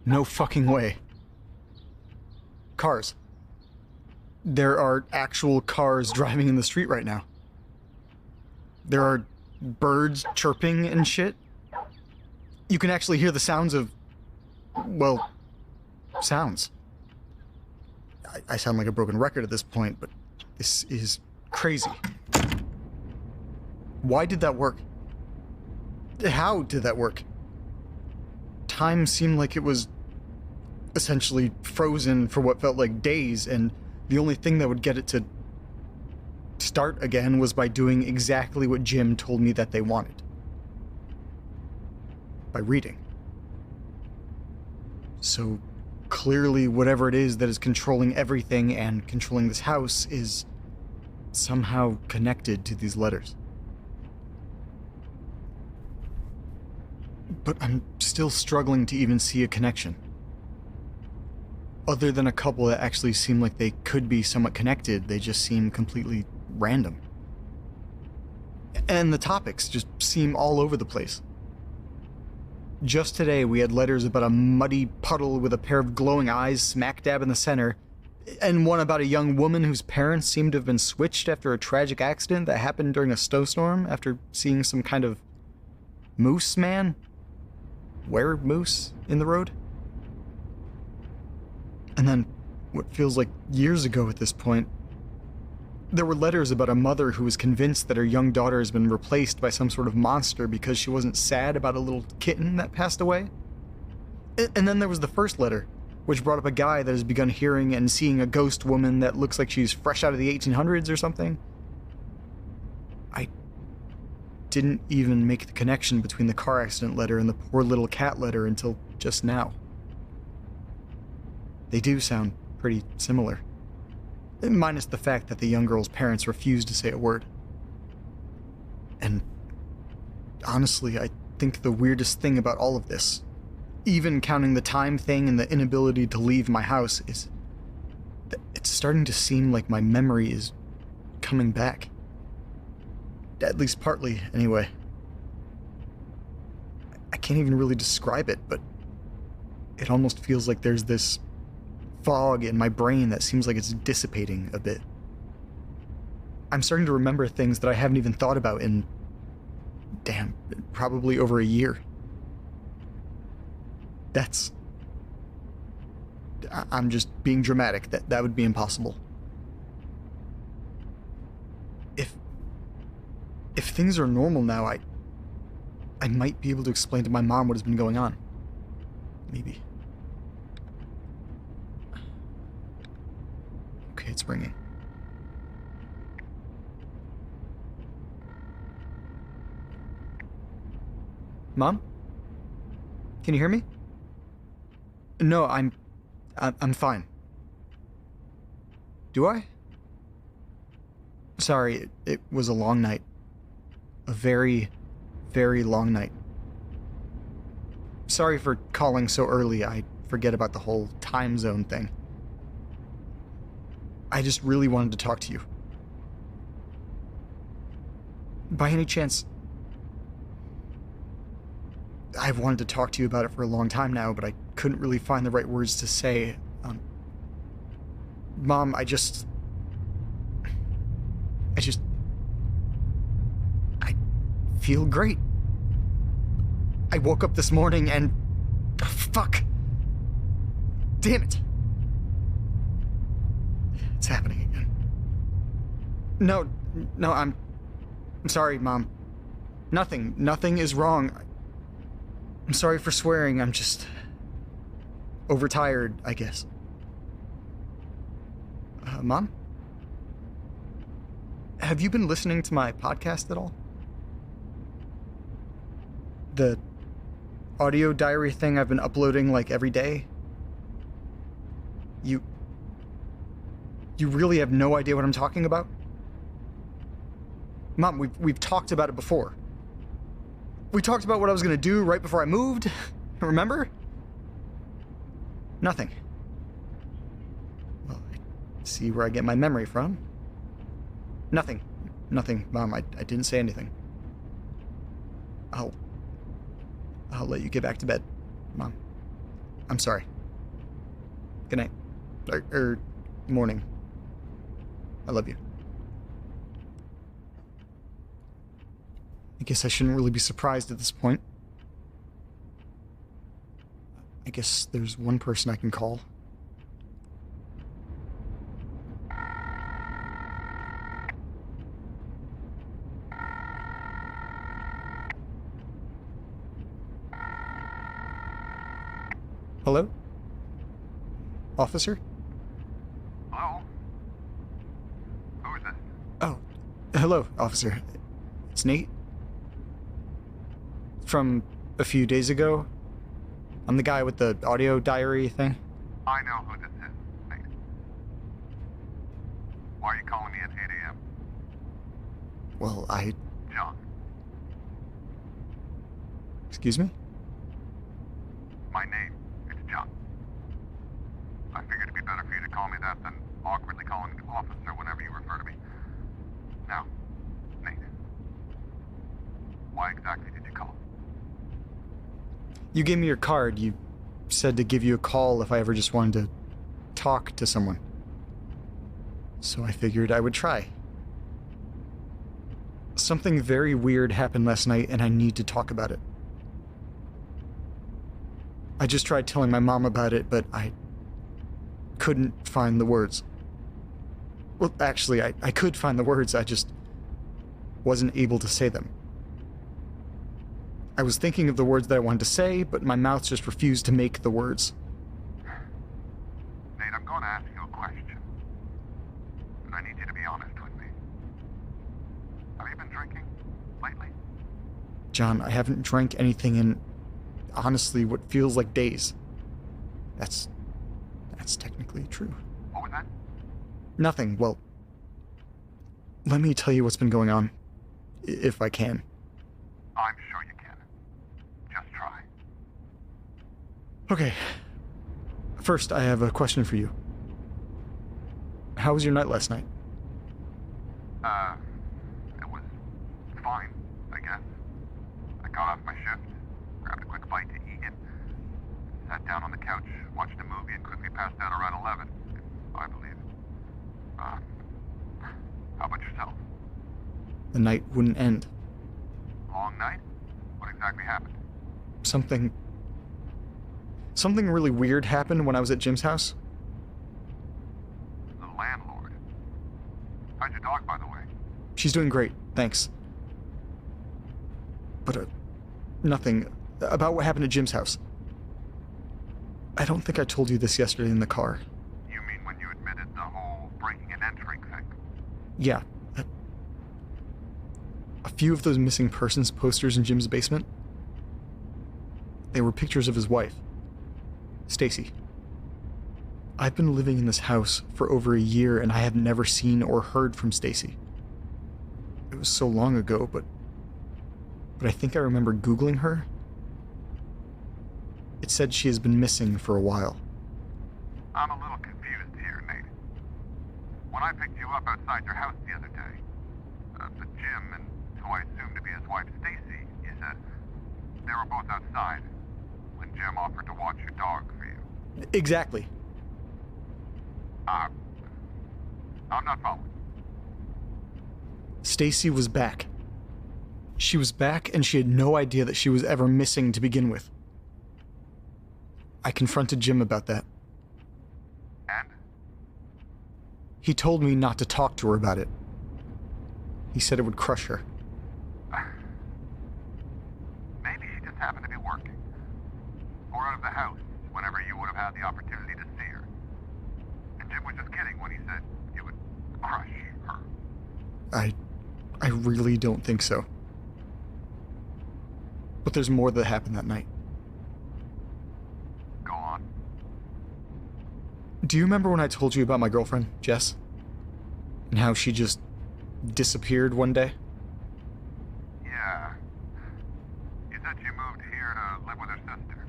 No fucking way. Cars. There are actual cars driving in the street right now. There are birds chirping and shit. You can actually hear the sounds of, well, sounds. I sound like a broken record at this point, but this is crazy. Why did that work? How did that work? Time seemed like it was essentially frozen for what felt like days, and the only thing that would get it to start again was by doing exactly what Jim told me that they wanted. By reading. So clearly whatever it is that is controlling everything and controlling this house is somehow connected to these letters. But I'm still struggling to even see a connection. Other than a couple that actually seem like they could be somewhat connected, they just seem completely random. And the topics just seem all over the place. Just today, we had letters about a muddy puddle with a pair of glowing eyes smack dab in the center, and one about a young woman whose parents seemed to have been switched after a tragic accident that happened during a snowstorm after seeing some kind of moose man? Were-moose in the road? And then, what feels like years ago at this point, there were letters about a mother who was convinced that her young daughter has been replaced by some sort of monster because she wasn't sad about a little kitten that passed away. And then there was the first letter, which brought up a guy that has begun hearing and seeing a ghost woman that looks like she's fresh out of the 1800s or something. I didn't even make the connection between the car accident letter and the poor little cat letter until just now. They do sound pretty similar. Minus the fact that the young girl's parents refused to say a word. And honestly, I think the weirdest thing about all of this, even counting the time thing and the inability to leave my house, is that it's starting to seem like my memory is coming back. At least partly, anyway. I can't even really describe it, but it almost feels like there's this fog in my brain that seems like it's dissipating a bit. I'm starting to remember things that I haven't even thought about in, damn, probably over a year. I'm just being dramatic. That would be impossible. If things are normal now, I might be able to explain to my mom what has been going on. Maybe. Okay, it's ringing. Mom? Can you hear me? No, I'm fine. Do I? Sorry, it was a long night. A very, very long night. Sorry for calling so early. I forget about the whole time zone thing. I just really wanted to talk to you. By any chance, I've wanted to talk to you about it for a long time now, but I couldn't really find the right words to say. Mom, I feel great. I woke up this morning and... Fuck. Damn it. It's happening again. No, I'm sorry, Mom. Nothing is wrong. I'm sorry for swearing, I'm just overtired, I guess. Mom? Have you been listening to my podcast at all? The audio diary thing I've been uploading like every day? You really have no idea what I'm talking about? Mom, we've talked about it before. We talked about what I was gonna do right before I moved. Remember? Nothing. Well, I see where I get my memory from. Nothing, Mom. I didn't say anything. I'll let you get back to bed, Mom. I'm sorry. Good night. Morning. I love you. I guess I shouldn't really be surprised at this point. I guess there's one person I can call. Hello? Officer? Hello? Who is this? Oh, hello, officer. It's Nate. From a few days ago. I'm the guy with the audio diary thing. I know who this is, Nate. Why are you calling me at 8 a.m.? Well, John. Excuse me? My name, it's John. I figured it'd be better for you to call me that than awkwardly calling the officer whenever you refer to me. Now, Nate. Why exactly did you call? You gave me your card. You said to give you a call if I ever just wanted to talk to someone. So I figured I would try. Something very weird happened last night and I need to talk about it. I just tried telling my mom about it, but I couldn't find the words. Well, actually, I could find the words, I just wasn't able to say them. I was thinking of the words that I wanted to say, but my mouth just refused to make the words. Nate, I'm going to ask you a question. And I need you to be honest with me. Have you been drinking lately? John, I haven't drank anything in, honestly, what feels like days. That's technically true. What was that? Nothing. Well, let me tell you what's been going on, if I can. I'm sure you can. Just try. Okay. First, I have a question for you. How was your night last night? It was fine, I guess. I got off my shift, grabbed a quick bite to eat, and sat down on the couch, watched a movie, and quickly passed out around 11, I believe. How about yourself? The night wouldn't end. Long night? What exactly happened? Something really weird happened when I was at Jim's house. The landlord. How's your dog, by the way? She's doing great, thanks. But, nothing about what happened at Jim's house. I don't think I told you this yesterday in the car. You mean when you admitted the whole breaking and entering thing? Yeah. A few of those missing persons posters in Jim's basement. They were pictures of his wife, Stacy. I've been living in this house for over a year and I have never seen or heard from Stacy. It was so long ago, but I think I remember Googling her. It said she has been missing for a while. I'm a little confused here, Nate. When I picked you up outside your house the other day, the Jim and who I assume to be his wife, Stacy, you said they were both outside when Jim offered to watch your dog for you. Exactly. I'm not following. Stacy was back. She was back and she had no idea that she was ever missing to begin with. I confronted Jim about that. And? He told me not to talk to her about it. He said it would crush her. Maybe she just happened to be working. Or out of the house whenever you would have had the opportunity to see her. And Jim was just kidding when he said it would crush her. I really don't think so. But there's more that happened that night. Go on. Do you remember when I told you about my girlfriend, Jess? And how she just disappeared one day? Yeah. You said you moved here to live with her sister.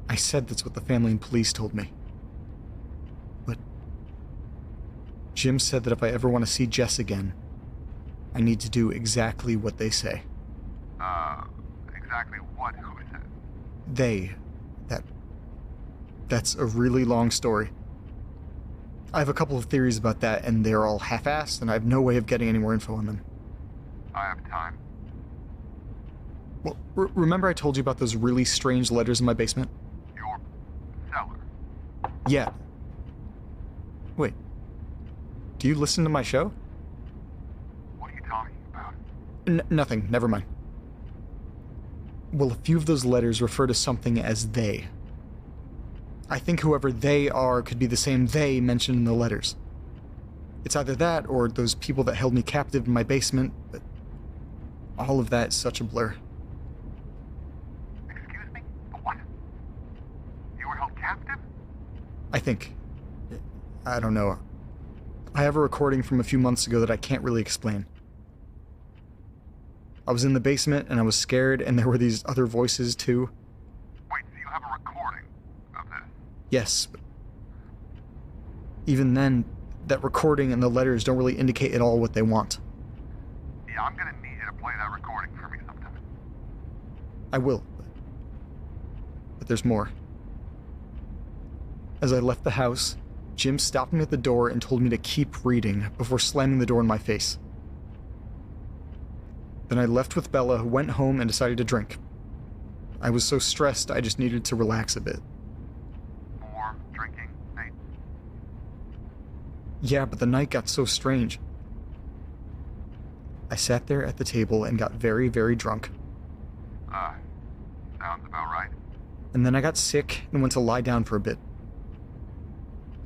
I said that's what the family and police told me. But Jim said that if I ever want to see Jess again, I need to do exactly what they say. Exactly what? Who said? They, that That's a really long story. I have a couple of theories about that, and they're all half-assed, and I have no way of getting any more info on them. I have time. Well, remember I told you about those really strange letters in my basement? Your cellar. Yeah. Wait. Do you listen to my show? What are you talking about? Nothing. Never mind. Well, a few of those letters refer to something as they. I think whoever they are could be the same they mentioned in the letters. It's either that or those people that held me captive in my basement, but all of that is such a blur. Excuse me? What? You were held captive? I think. I don't know. I have a recording from a few months ago that I can't really explain. I was in the basement and I was scared, and there were these other voices too. Wait, so you have a recording of this? Yes, but even then, that recording and the letters don't really indicate at all what they want. Yeah, I'm gonna need you to play that recording for me sometime. I will. But there's more. As I left the house, Jim stopped me at the door and told me to keep reading before slamming the door in my face. Then I left with Bella, who went home and decided to drink. I was so stressed I just needed to relax a bit. More drinking, Nate? Yeah, but the night got so strange. I sat there at the table and got very, very drunk. Sounds about right. And then I got sick and went to lie down for a bit.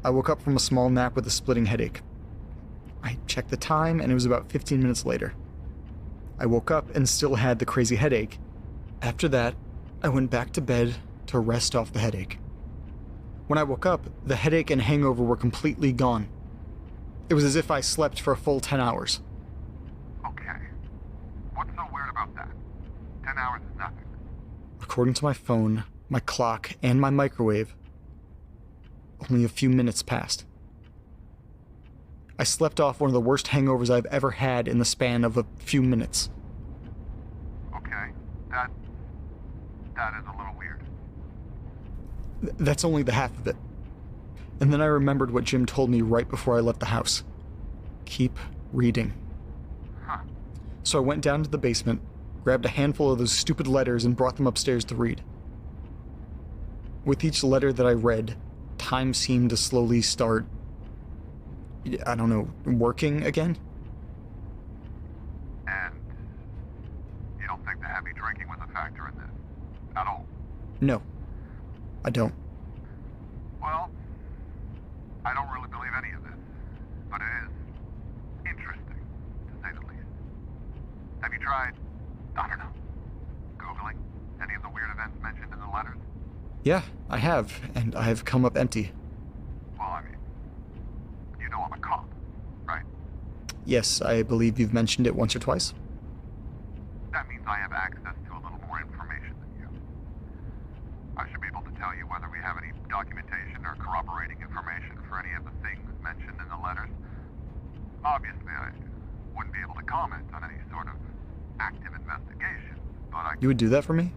I woke up from a small nap with a splitting headache. I checked the time and it was about 15 minutes later. I woke up and still had the crazy headache. After that, I went back to bed to rest off the headache. When I woke up, the headache and hangover were completely gone. It was as if I slept for a full 10 hours. Okay. What's so weird about that? 10 hours is nothing. According to my phone, my clock, and my microwave, only a few minutes passed. I slept off one of the worst hangovers I've ever had in the span of a few minutes. Okay. That is a little weird. That's only the half of it. And then I remembered what Jim told me right before I left the house. Keep reading. Huh. So I went down to the basement, grabbed a handful of those stupid letters, and brought them upstairs to read. With each letter that I read, time seemed to slowly start, I don't know, working again? And you don't think the heavy drinking was a factor in this? At all? No, I don't. Well, I don't really believe any of this, but it is interesting, to say the least. Have you tried, I don't know, Googling any of the weird events mentioned in the letters? Yeah, I have, and I have come up empty. Well, I mean, you know I'm a cop, right? Yes, I believe you've mentioned it once or twice. That means I have access to a little more information than you. I should be able to tell you whether we have any documentation or corroborating information for any of the things mentioned in the letters. Obviously, I wouldn't be able to comment on any sort of active investigation, but I... You would do that for me?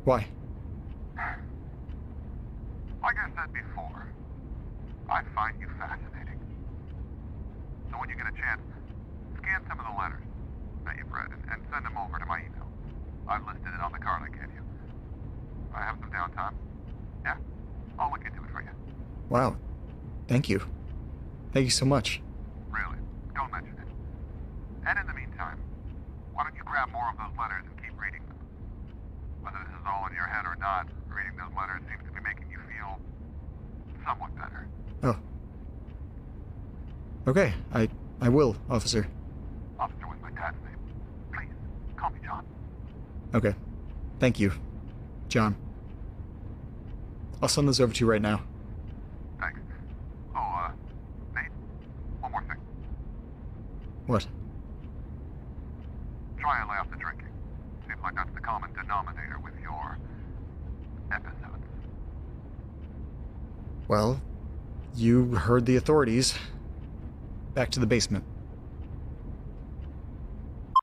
Why? Like I said before, I find you fascinating. So when you get a chance, scan some of the letters that you've read and send them over to my email. I've listed it on the card I gave you. I have some downtime. Yeah, I'll look into it for you. Wow. Thank you. Thank you so much. Really, don't mention it. And in the meantime, why don't you grab more of those letters and keep reading them? Whether this is all in your head or not, reading those letters seems to be making you feel somewhat better. Oh. Okay, I will, officer. Officer was my dad's name. Please, call me John. Okay. Thank you, John. I'll send this over to you right now. Thanks. Oh, Nate, one more thing. What? Try and lay off the drinking. Seems like that's the common denominator with your episodes. Well, you heard the authorities. Back to the basement.